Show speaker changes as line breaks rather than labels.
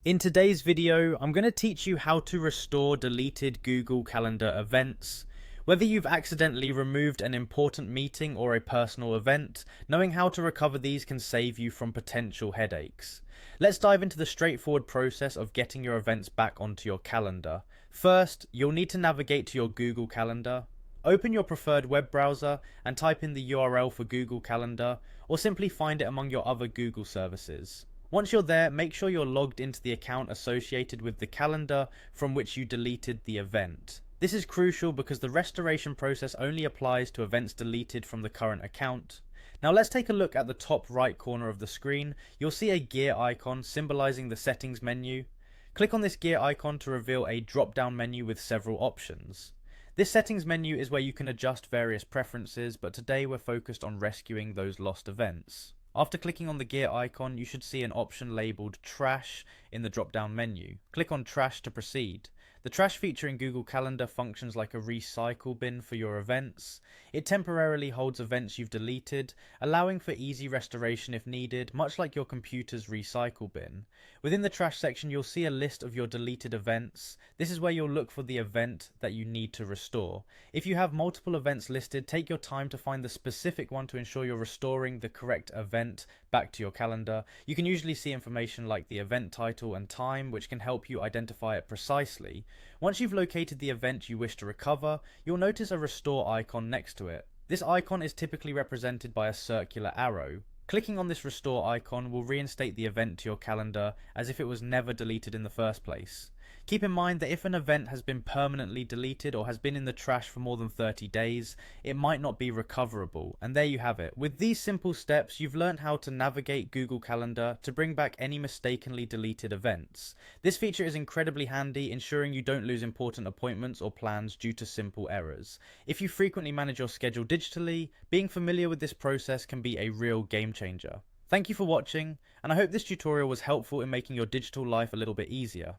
In today's video, I'm going to teach you how to restore deleted Google Calendar events. Whether you've accidentally removed an important meeting or a personal event, knowing how to recover these can save you from potential headaches. Let's dive into the straightforward process of getting your events back onto your calendar. First, you'll need to navigate to your Google Calendar. Open your preferred web browser and type in the URL for Google Calendar, or simply find it among your other Google services. Once you're there, make sure you're logged into the account associated with the calendar from which you deleted the event. This is crucial because the restoration process only applies to events deleted from the current account. Now let's take a look at the top right corner of the screen. You'll see a gear icon symbolizing the settings menu. Click on this gear icon to reveal a drop-down menu with several options. This settings menu is where you can adjust various preferences, but today we're focused on rescuing those lost events. After clicking on the gear icon, you should see an option labeled Trash in the drop-down menu. Click on Trash to proceed. The trash feature in Google Calendar functions like a recycle bin for your events. It temporarily holds events you've deleted, allowing for easy restoration if needed, much like your computer's recycle bin. Within the trash section, you'll see a list of your deleted events. This is where you'll look for the event that you need to restore. If you have multiple events listed, take your time to find the specific one to ensure you're restoring the correct event back to your calendar. You can usually see information like the event title and time, which can help you identify it precisely. Once you've located the event you wish to recover, you'll notice a restore icon next to it. This icon is typically represented by a circular arrow. Clicking on this restore icon will reinstate the event to your calendar as if it was never deleted in the first place. Keep in mind that if an event has been permanently deleted or has been in the trash for more than 30 days, it might not be recoverable. And there you have it. With these simple steps, you've learned how to navigate Google Calendar to bring back any mistakenly deleted events. This feature is incredibly handy, ensuring you don't lose important appointments or plans due to simple errors. If you frequently manage your schedule digitally, being familiar with this process can be a real game changer. Thank you for watching, and I hope this tutorial was helpful in making your digital life a little bit easier.